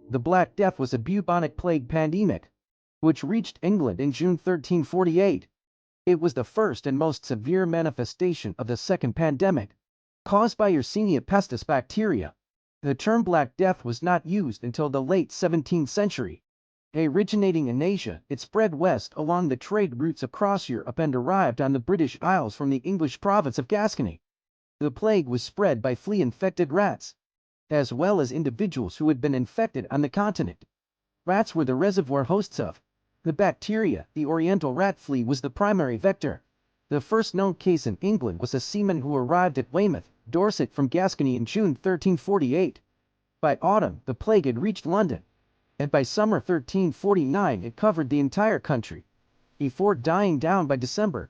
The Black Death was a bubonic plague pandemic, which reached England in June 1348. It was the first and most severe manifestation of the second pandemic, caused by Yersinia pestis bacteria. The term Black Death was not used until the late 17th century. Originating in Asia, it spread west along the trade routes across Europe and arrived on the British Isles from the English province of Gascony. The plague was spread by flea-infected rats, as well as individuals who had been infected on the continent. Rats were the reservoir hosts of the bacteria. The oriental rat flea was the primary vector. The first known case in England was a seaman who arrived at Weymouth, Dorset from Gascony in June 1348. By autumn, the plague had reached London, and by summer 1349 it covered the entire country, before dying down by December.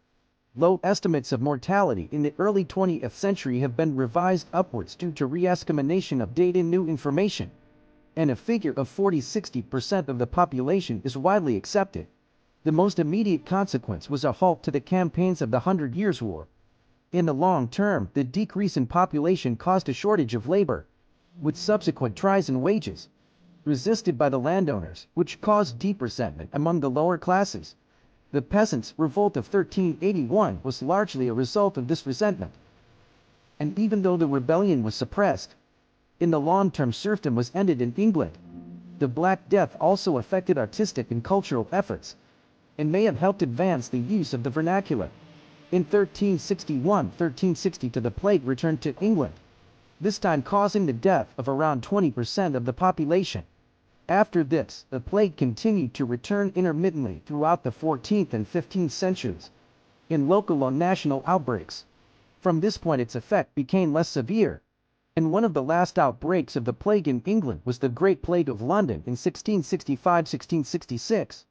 Low estimates of mortality in the early 20th century have been revised upwards due to re-examination of data and new information, and a figure of 40–60% of the population is widely accepted. The most immediate consequence was a halt to the campaigns of the 100 Years' War. In the long term, the decrease in population caused a shortage of labor, with subsequent rise in wages, resisted by the landowners, which caused deep resentment among the lower classes. The Peasants' Revolt of 1381 was largely a result of this resentment. And even though the rebellion was suppressed, in the long term serfdom was ended in England. The Black Death also affected artistic and cultural efforts, and may have helped advance the use of the vernacular. In 1361–1362 the plague returned to England, this time causing the death of around 20% of the population. After this, the plague continued to return intermittently throughout the 14th and 15th centuries, in local or national outbreaks. From this point its effect became less severe, and one of the last outbreaks of the plague in England was the Great Plague of London in 1665–1666.